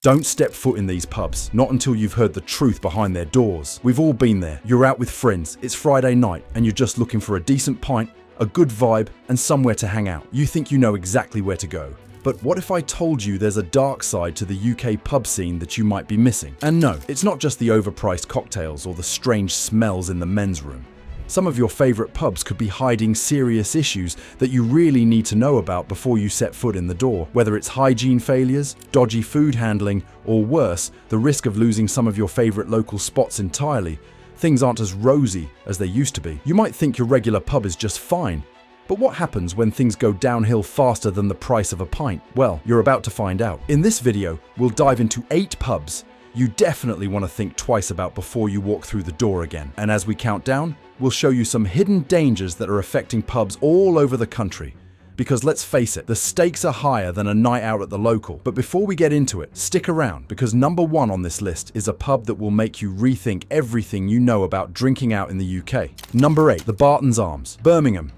Don't step foot in these pubs, not until you've heard the truth behind their doors. We've all been there. You're out with friends, it's Friday night, and you're just looking for a decent pint, a good vibe, and somewhere to hang out. You think you know exactly where to go. But what if I told you there's a dark side to the UK pub scene that you might be missing? And no, it's not just the overpriced cocktails or the strange smells in the men's room. Some of your favourite pubs could be hiding serious issues that you really need to know about before you set foot in the door. Whether it's hygiene failures, dodgy food handling, or worse, the risk of losing some of your favourite local spots entirely, things aren't as rosy as they used to be. You might think your regular pub is just fine, but what happens when things go downhill faster than the price of a pint? Well, you're about to find out. In this video, we'll dive into 8 pubs you definitely want to think twice about before you walk through the door again. And as we count down, we'll show you some hidden dangers that are affecting pubs all over the country. Because let's face it, the stakes are higher than a night out at the local. But before we get into it, stick around, because number 1 on this list is a pub that will make you rethink everything you know about drinking out in the UK. Number 8, the Barton's Arms, Birmingham.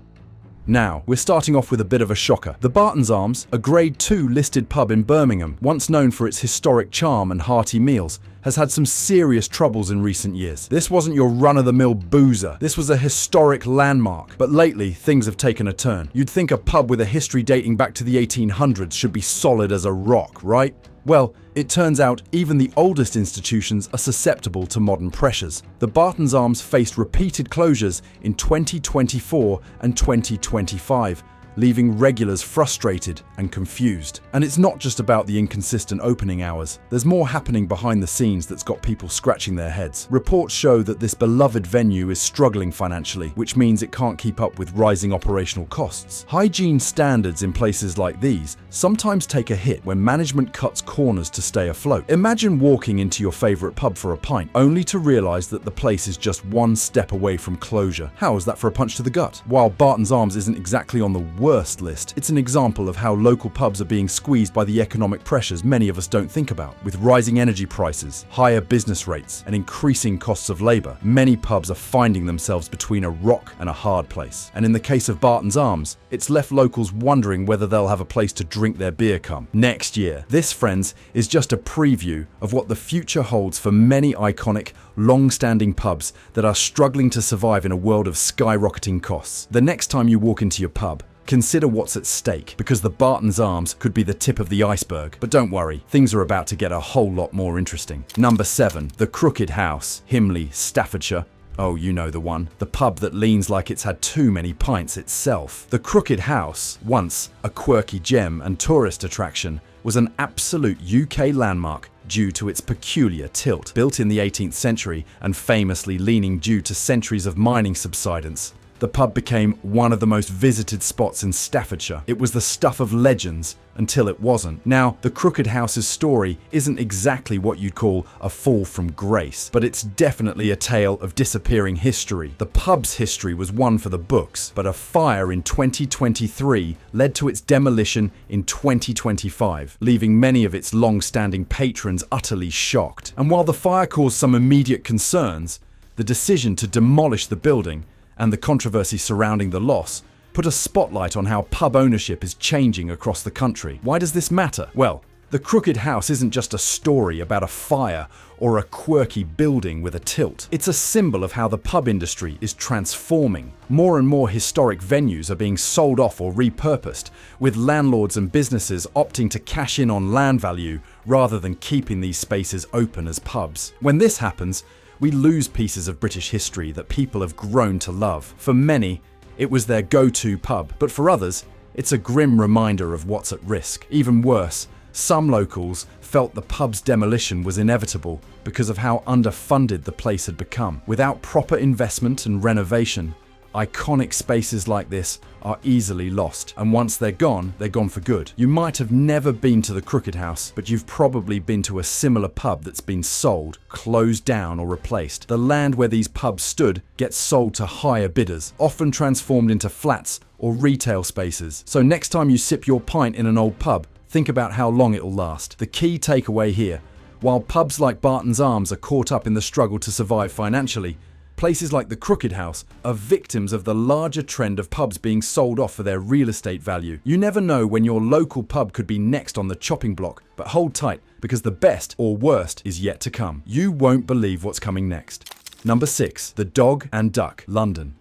Now, we're starting off with a bit of a shocker. The Barton's Arms, a Grade 2 listed pub in Birmingham, once known for its historic charm and hearty meals, has had some serious troubles in recent years. This wasn't your run-of-the-mill boozer. This was a historic landmark. But lately, things have taken a turn. You'd think a pub with a history dating back to the 1800s should be solid as a rock, right? Well, it turns out even the oldest institutions are susceptible to modern pressures. The Barton's Arms faced repeated closures in 2024 and 2025, leaving regulars frustrated and confused. And it's not just about the inconsistent opening hours. There's more happening behind the scenes that's got people scratching their heads. Reports show that this beloved venue is struggling financially, which means it can't keep up with rising operational costs. Hygiene standards in places like these sometimes take a hit when management cuts corners to stay afloat. Imagine walking into your favorite pub for a pint, only to realize that the place is just one step away from closure. How is that for a punch to the gut? While Barton's Arms isn't exactly on the worst list, it's an example of how local pubs are being squeezed by the economic pressures many of us don't think about. With rising energy prices, higher business rates, and increasing costs of labour, many pubs are finding themselves between a rock and a hard place. And in the case of Barton's Arms, it's left locals wondering whether they'll have a place to drink their beer come next year. This, friends, is just a preview of what the future holds for many iconic, long-standing pubs that are struggling to survive in a world of skyrocketing costs. The next time you walk into your pub, consider what's at stake, because the Barton's Arms could be the tip of the iceberg. But don't worry, things are about to get a whole lot more interesting. Number 7, the Crooked House, Himley, Staffordshire. Oh, you know the one. The pub that leans like it's had too many pints itself. The Crooked House, once a quirky gem and tourist attraction, was an absolute UK landmark due to its peculiar tilt. Built in the 18th century and famously leaning due to centuries of mining subsidence, the pub became one of the most visited spots in Staffordshire. It was the stuff of legends until it wasn't. Now, the Crooked House's story isn't exactly what you'd call a fall from grace, but it's definitely a tale of disappearing history. The pub's history was one for the books, but a fire in 2023 led to its demolition in 2025, leaving many of its long-standing patrons utterly shocked. And while the fire caused some immediate concerns, the decision to demolish the building and the controversy surrounding the loss put a spotlight on how pub ownership is changing across the country. Why does this matter? Well, the Crooked House isn't just a story about a fire or a quirky building with a tilt. It's a symbol of how the pub industry is transforming. More and more historic venues are being sold off or repurposed, with landlords and businesses opting to cash in on land value rather than keeping these spaces open as pubs. When this happens, we lose pieces of British history that people have grown to love. For many, it was their go-to pub, but for others, it's a grim reminder of what's at risk. Even worse, some locals felt the pub's demolition was inevitable because of how underfunded the place had become. Without proper investment and renovation, iconic spaces like this are easily lost, and once they're gone for good. You might have never been to the Crooked House, but you've probably been to a similar pub that's been sold, closed down, or replaced. The land where these pubs stood gets sold to higher bidders, often transformed into flats or retail spaces. So next time you sip your pint in an old pub, think about how long it'll last. The key takeaway here: while pubs like Barton's Arms are caught up in the struggle to survive financially, Places like the Crooked House are victims of the larger trend of pubs being sold off for their real estate value. You never know when your local pub could be next on the chopping block, but hold tight, because the best or worst is yet to come. You won't believe what's coming next. Number 6. The Dog and Duck, London.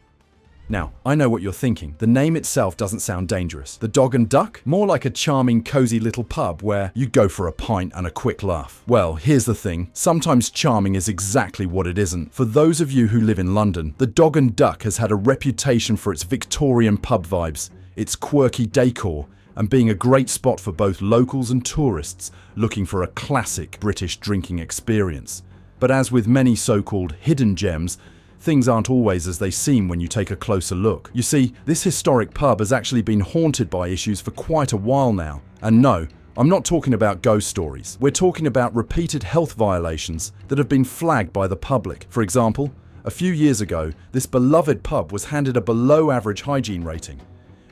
Now, I know what you're thinking. The name itself doesn't sound dangerous. The Dog and Duck? More like a charming, cozy little pub where you go for a pint and a quick laugh. Well, here's the thing. Sometimes charming is exactly what it isn't. For those of you who live in London, the Dog and Duck has had a reputation for its Victorian pub vibes, its quirky decor, and being a great spot for both locals and tourists looking for a classic British drinking experience. But as with many so-called hidden gems, things aren't always as they seem when you take a closer look. You see, this historic pub has actually been haunted by issues for quite a while now. And no, I'm not talking about ghost stories. We're talking about repeated health violations that have been flagged by the public. For example, a few years ago, this beloved pub was handed a below-average hygiene rating.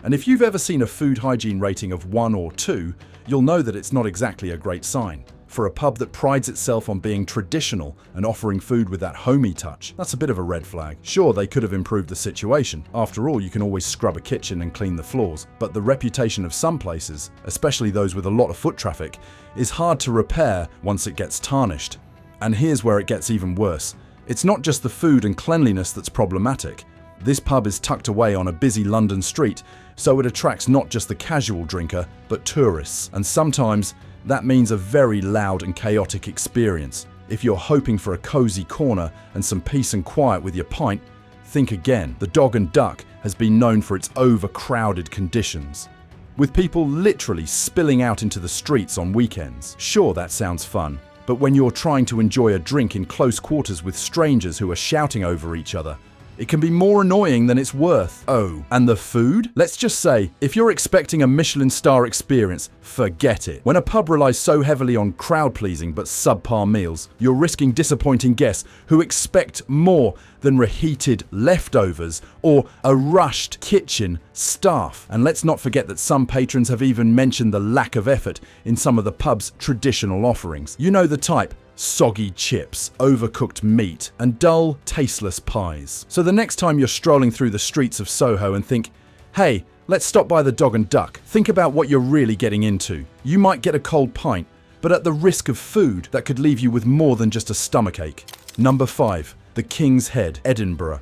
And if you've ever seen a food hygiene rating of 1 or 2, you'll know that it's not exactly a great sign. For a pub that prides itself on being traditional and offering food with that homey touch, that's a bit of a red flag. Sure, they could have improved the situation. After all, you can always scrub a kitchen and clean the floors. But the reputation of some places, especially those with a lot of foot traffic, is hard to repair once it gets tarnished. And here's where it gets even worse. It's not just the food and cleanliness that's problematic. This pub is tucked away on a busy London street, so it attracts not just the casual drinker, but tourists. And sometimes that means a very loud and chaotic experience. If you're hoping for a cozy corner and some peace and quiet with your pint, think again. The Dog and Duck has been known for its overcrowded conditions, with people literally spilling out into the streets on weekends. Sure, that sounds fun, but when you're trying to enjoy a drink in close quarters with strangers who are shouting over each other, it can be more annoying than it's worth. Oh, and the food? Let's just say, if you're expecting a Michelin star experience, forget it. When a pub relies so heavily on crowd-pleasing but subpar meals, you're risking disappointing guests who expect more than reheated leftovers or a rushed kitchen staff. And let's not forget that some patrons have even mentioned the lack of effort in some of the pub's traditional offerings. You know the type. Soggy chips, overcooked meat, and dull, tasteless pies. So the next time you're strolling through the streets of Soho and think, hey, let's stop by the Dog and Duck, think about what you're really getting into. You might get a cold pint, but at the risk of food that could leave you with more than just a stomachache. Number 5. The King's Head, Edinburgh.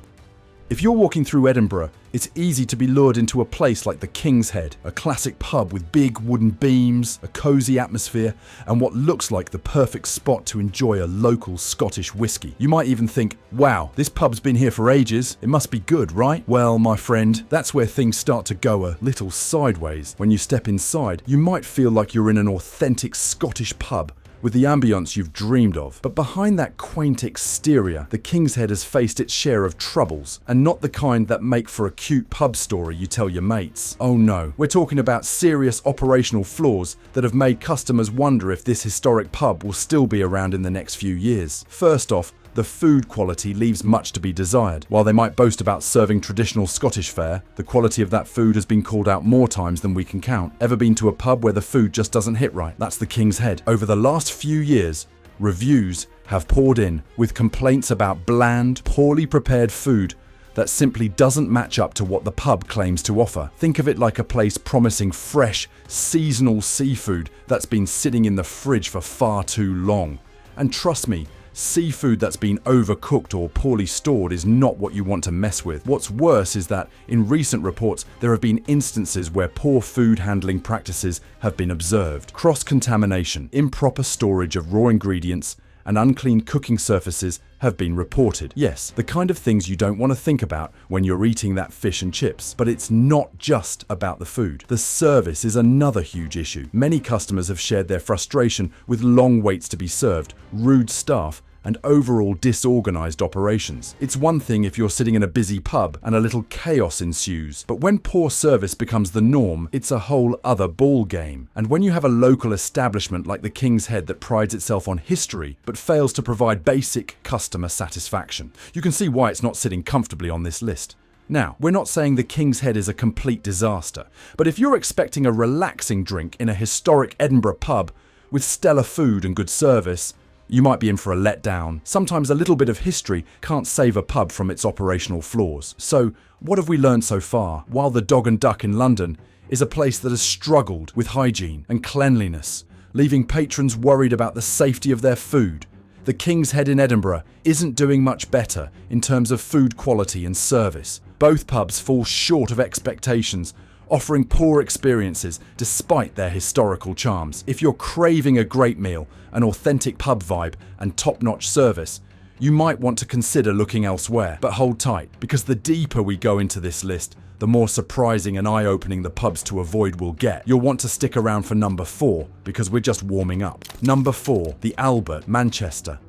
If you're walking through Edinburgh, it's easy to be lured into a place like the King's Head, a classic pub with big wooden beams, a cozy atmosphere, and what looks like the perfect spot to enjoy a local Scottish whiskey. You might even think, wow, this pub's been here for ages, it must be good, right? Well, my friend, that's where things start to go a little sideways. When you step inside, you might feel like you're in an authentic Scottish pub, with the ambience you've dreamed of. But behind that quaint exterior, the King's Head has faced its share of troubles, and not the kind that make for a cute pub story you tell your mates. Oh no, we're talking about serious operational flaws that have made customers wonder if this historic pub will still be around in the next few years. First off, the food quality leaves much to be desired. While they might boast about serving traditional Scottish fare, the quality of that food has been called out more times than we can count. Ever been to a pub where the food just doesn't hit right? That's the King's Head. Over the last few years, reviews have poured in with complaints about bland, poorly prepared food that simply doesn't match up to what the pub claims to offer. Think of it like a place promising fresh, seasonal seafood that's been sitting in the fridge for far too long. And trust me, seafood that's been overcooked or poorly stored is not what you want to mess with. What's worse is that, in recent reports, there have been instances where poor food handling practices have been observed. Cross-contamination, improper storage of raw ingredients, and unclean cooking surfaces have been reported. Yes, the kind of things you don't want to think about when you're eating that fish and chips. But it's not just about the food. The service is another huge issue. Many customers have shared their frustration with long waits to be served, rude staff, and overall disorganized operations. It's one thing if you're sitting in a busy pub and a little chaos ensues, but when poor service becomes the norm, it's a whole other ball game. And when you have a local establishment like the King's Head that prides itself on history but fails to provide basic customer satisfaction, you can see why it's not sitting comfortably on this list. Now, we're not saying the King's Head is a complete disaster, but if you're expecting a relaxing drink in a historic Edinburgh pub with stellar food and good service, you might be in for a letdown. Sometimes a little bit of history can't save a pub from its operational flaws. So, what have we learned so far? While the Dog and Duck in London is a place that has struggled with hygiene and cleanliness, leaving patrons worried about the safety of their food, the King's Head in Edinburgh isn't doing much better in terms of food quality and service. Both pubs fall short of expectations, offering poor experiences despite their historical charms. If you're craving a great meal, an authentic pub vibe, and top-notch service, you might want to consider looking elsewhere. But hold tight, because the deeper we go into this list, the more surprising and eye-opening the pubs to avoid will get. You'll want to stick around for number 4, because we're just warming up. Number 4, the Albert, Manchester.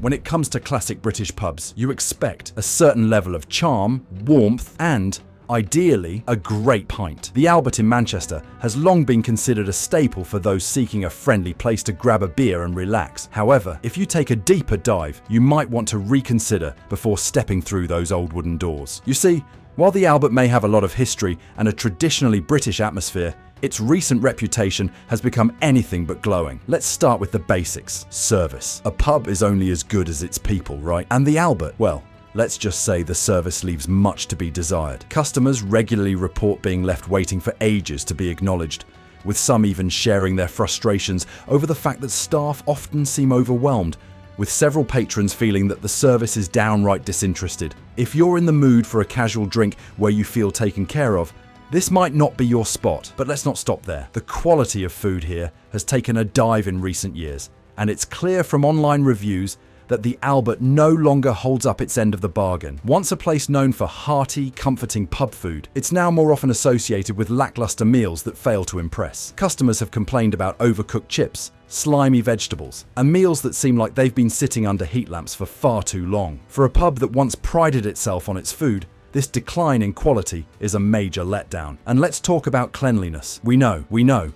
When it comes to classic British pubs, you expect a certain level of charm, warmth, and ideally, a great pint. The Albert in Manchester has long been considered a staple for those seeking a friendly place to grab a beer and relax. However, if you take a deeper dive, you might want to reconsider before stepping through those old wooden doors. You see, while the Albert may have a lot of history and a traditionally British atmosphere, its recent reputation has become anything but glowing. Let's start with the basics. Service. A pub is only as good as its people, right? And the Albert, well, let's just say the service leaves much to be desired. Customers regularly report being left waiting for ages to be acknowledged, with some even sharing their frustrations over the fact that staff often seem overwhelmed, with several patrons feeling that the service is downright disinterested. If you're in the mood for a casual drink where you feel taken care of, this might not be your spot, but let's not stop there. The quality of food here has taken a dive in recent years, and it's clear from online reviews that the Albert no longer holds up its end of the bargain. Once a place known for hearty, comforting pub food, it's now more often associated with lackluster meals that fail to impress. Customers have complained about overcooked chips, slimy vegetables, and meals that seem like they've been sitting under heat lamps for far too long. For a pub that once prided itself on its food, this decline in quality is a major letdown. And let's talk about cleanliness. We know,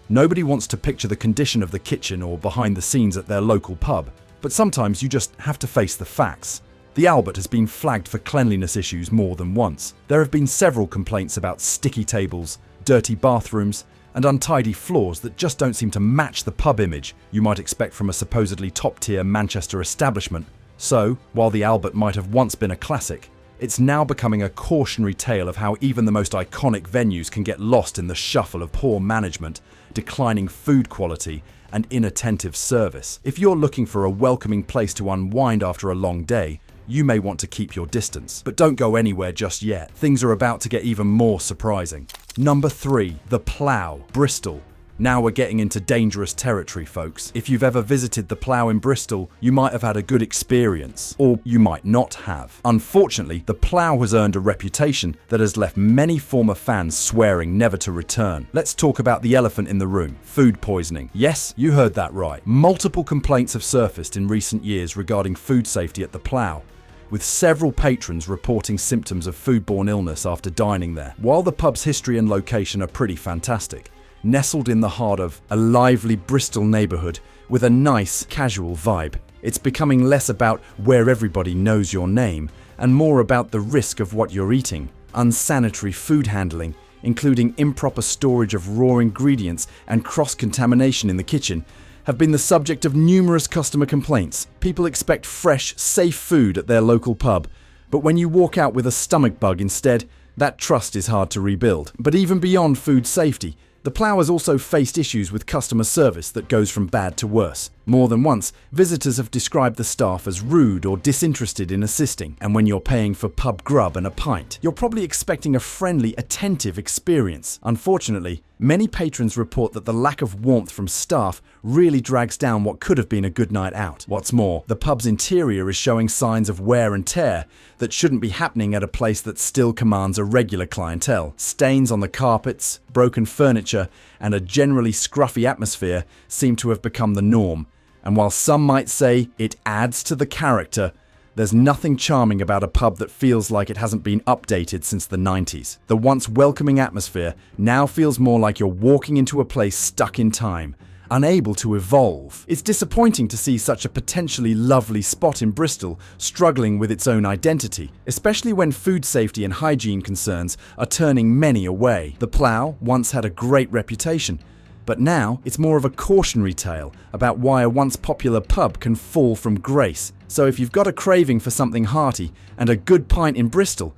nobody wants to picture the condition of the kitchen or behind the scenes at their local pub. But sometimes you just have to face the facts. The Albert has been flagged for cleanliness issues more than once. There have been several complaints about sticky tables, dirty bathrooms, and untidy floors that just don't seem to match the pub image you might expect from a supposedly top-tier Manchester establishment. So, while the Albert might have once been a classic, it's now becoming a cautionary tale of how even the most iconic venues can get lost in the shuffle of poor management, declining food quality, and inattentive service. If you're looking for a welcoming place to unwind after a long day, you may want to keep your distance. But don't go anywhere just yet. Things are about to get even more surprising. Number 3, the Plough, Bristol. Now we're getting into dangerous territory, folks. If you've ever visited the Plough in Bristol, you might have had a good experience, or you might not have. Unfortunately, the Plough has earned a reputation that has left many former fans swearing never to return. Let's talk about the elephant in the room: food poisoning. Yes, you heard that right. Multiple complaints have surfaced in recent years regarding food safety at the Plough, with several patrons reporting symptoms of foodborne illness after dining there. While the pub's history and location are pretty fantastic, nestled in the heart of a lively Bristol neighbourhood with a nice, casual vibe, it's becoming less about where everybody knows your name and more about the risk of what you're eating. Unsanitary food handling, including improper storage of raw ingredients and cross-contamination in the kitchen, have been the subject of numerous customer complaints. People expect fresh, safe food at their local pub, but when you walk out with a stomach bug instead, that trust is hard to rebuild. But even beyond food safety, the Plough has also faced issues with customer service that goes from bad to worse. More than once, visitors have described the staff as rude or disinterested in assisting, and when you're paying for pub grub and a pint, you're probably expecting a friendly, attentive experience. Unfortunately, many patrons report that the lack of warmth from staff really drags down what could have been a good night out. What's more, the pub's interior is showing signs of wear and tear that shouldn't be happening at a place that still commands a regular clientele. Stains on the carpets, broken furniture, and a generally scruffy atmosphere seem to have become the norm. And while some might say it adds to the character, there's nothing charming about a pub that feels like it hasn't been updated since the 90s. The once welcoming atmosphere now feels more like you're walking into a place stuck in time, unable to evolve. It's disappointing to see such a potentially lovely spot in Bristol struggling with its own identity, especially when food safety and hygiene concerns are turning many away. The Plough once had a great reputation, But now, it's more of a cautionary tale about why a once popular pub can fall from grace. So if you've got a craving for something hearty and a good pint in Bristol,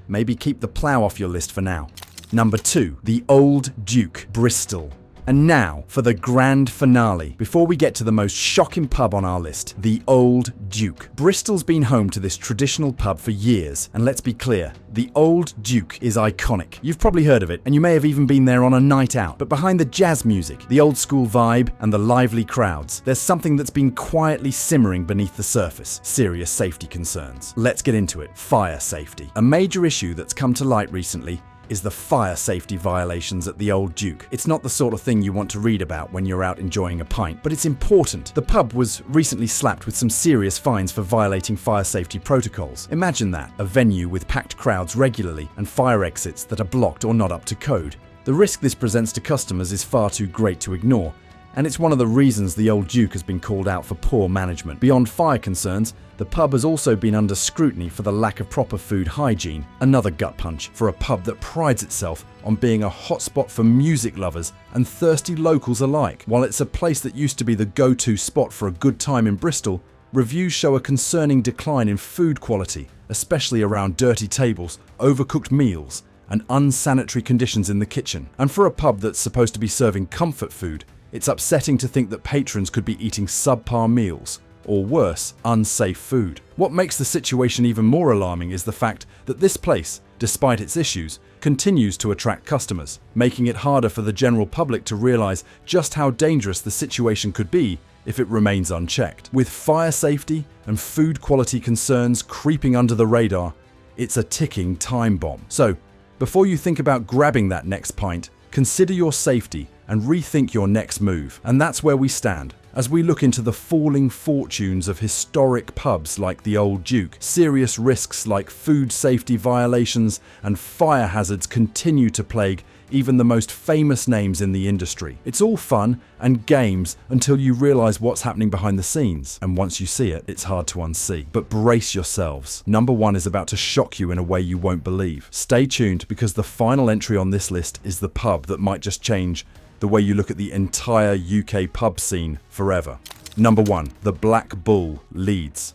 maybe keep the plough off your list for now. Number 2, the Old Duke, Bristol. And now for the grand finale. Before we get to the most shocking pub on our list, the Old Duke. Bristol's been home to this traditional pub for years, and let's be clear, the Old Duke is iconic. You've probably heard of it, and you may have even been there on a night out. But behind the jazz music, the old school vibe, and the lively crowds, there's something that's been quietly simmering beneath the surface: serious safety concerns. Let's get into it. Fire safety. A major issue that's come to light recently is the fire safety violations at the Old Duke. It's not the sort of thing you want to read about when you're out enjoying a pint, but it's important. The pub was recently slapped with some serious fines for violating fire safety protocols. Imagine that, a venue with packed crowds regularly and fire exits that are blocked or not up to code. The risk this presents to customers is far too great to ignore, and it's one of the reasons the Old Duke has been called out for poor management. Beyond fire concerns, the pub has also been under scrutiny for the lack of proper food hygiene. Another gut punch for a pub that prides itself on being a hotspot for music lovers and thirsty locals alike. While it's a place that used to be the go-to spot for a good time in Bristol, reviews show a concerning decline in food quality, especially around dirty tables, overcooked meals, and unsanitary conditions in the kitchen. And for a pub that's supposed to be serving comfort food, it's upsetting to think that patrons could be eating subpar meals, or worse, unsafe food. What makes the situation even more alarming is the fact that this place, despite its issues, continues to attract customers, making it harder for the general public to realize just how dangerous the situation could be if it remains unchecked. With fire safety and food quality concerns creeping under the radar, it's a ticking time bomb. So, before you think about grabbing that next pint, consider your safety and rethink your next move. And that's where we stand as we look into the falling fortunes of historic pubs like the Old Duke. Serious risks like food safety violations and fire hazards continue to plague even the most famous names in the industry. It's all fun and games until you realize what's happening behind the scenes. And once you see it, it's hard to unsee. But brace yourselves. Number 1 is about to shock you in a way you won't believe. Stay tuned, because the final entry on this list is the pub that might just change the way you look at the entire UK pub scene forever. Number 1, the Black Bull, Leeds.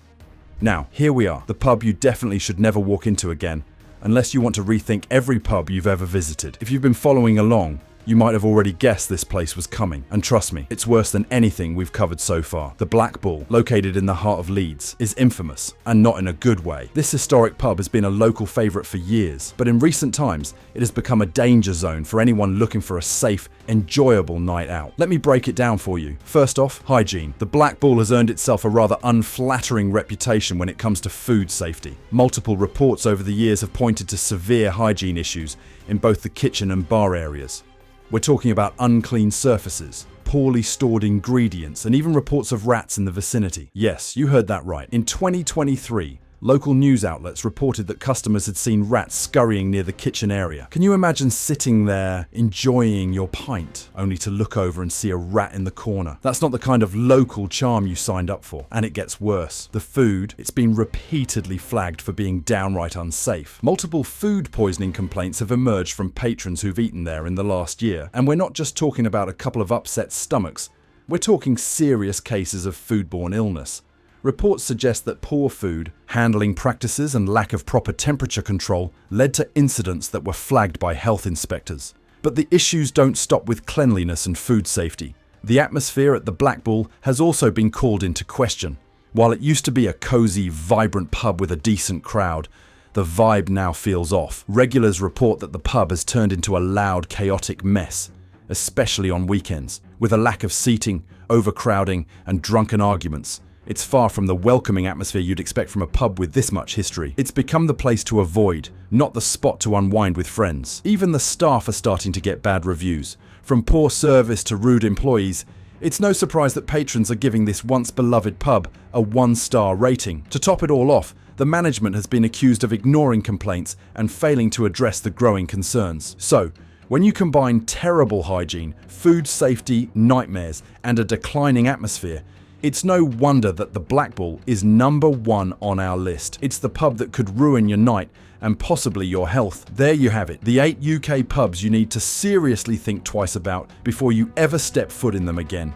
Now, here we are, the pub you definitely should never walk into again, unless you want to rethink every pub you've ever visited. If you've been following along, you might have already guessed this place was coming. And trust me, it's worse than anything we've covered so far. The Black Bull, located in the heart of Leeds, is infamous, and not in a good way. This historic pub has been a local favourite for years, but in recent times, it has become a danger zone for anyone looking for a safe, enjoyable night out. Let me break it down for you. First off, hygiene. The Black Bull has earned itself a rather unflattering reputation when it comes to food safety. Multiple reports over the years have pointed to severe hygiene issues in both the kitchen and bar areas. We're talking about unclean surfaces, poorly stored ingredients, and even reports of rats in the vicinity. Yes, you heard that right. In 2023, local news outlets reported that customers had seen rats scurrying near the kitchen area. Can you imagine sitting there enjoying your pint, only to look over and see a rat in the corner? That's not the kind of local charm you signed up for. And it gets worse. The food, it's been repeatedly flagged for being downright unsafe. Multiple food poisoning complaints have emerged from patrons who've eaten there in the last year. And we're not just talking about a couple of upset stomachs. We're talking serious cases of foodborne illness. Reports suggest that poor food, handling practices, and lack of proper temperature control led to incidents that were flagged by health inspectors. But the issues don't stop with cleanliness and food safety. The atmosphere at the Black Bull has also been called into question. While it used to be a cozy, vibrant pub with a decent crowd, the vibe now feels off. Regulars report that the pub has turned into a loud, chaotic mess, especially on weekends. With a lack of seating, overcrowding, and drunken arguments, it's far from the welcoming atmosphere you'd expect from a pub with this much history. It's become the place to avoid, not the spot to unwind with friends. Even the staff are starting to get bad reviews. From poor service to rude employees, it's no surprise that patrons are giving this once beloved pub a 1-star rating. To top it all off, the management has been accused of ignoring complaints and failing to address the growing concerns. So, when you combine terrible hygiene, food safety nightmares, and a declining atmosphere, It's no wonder that the Black Bull is number one on our list. It's the pub that could ruin your night and possibly your health. There you have it, the 8 UK pubs you need to seriously think twice about before you ever step foot in them again.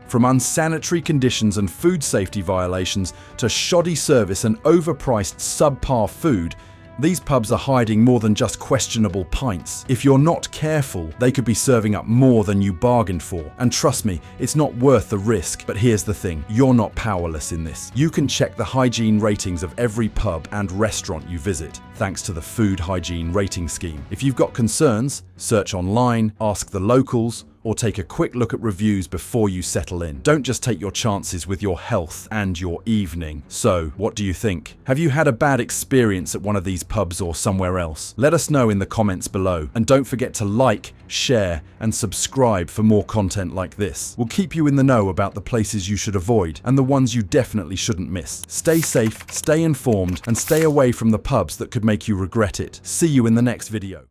From unsanitary conditions and food safety violations to shoddy service and overpriced subpar food, these pubs are hiding more than just questionable pints. If you're not careful, they could be serving up more than you bargained for. And trust me, it's not worth the risk. But here's the thing, you're not powerless in this. You can check the hygiene ratings of every pub and restaurant you visit, thanks to the Food Hygiene Rating Scheme. If you've got concerns, search online, ask the locals, or take a quick look at reviews before you settle in. Don't just take your chances with your health and your evening. So, what do you think? Have you had a bad experience at one of these pubs or somewhere else? Let us know in the comments below. And don't forget to like, share, and subscribe for more content like this. We'll keep you in the know about the places you should avoid and the ones you definitely shouldn't miss. Stay safe, stay informed, and stay away from the pubs that could make you regret it. See you in the next video.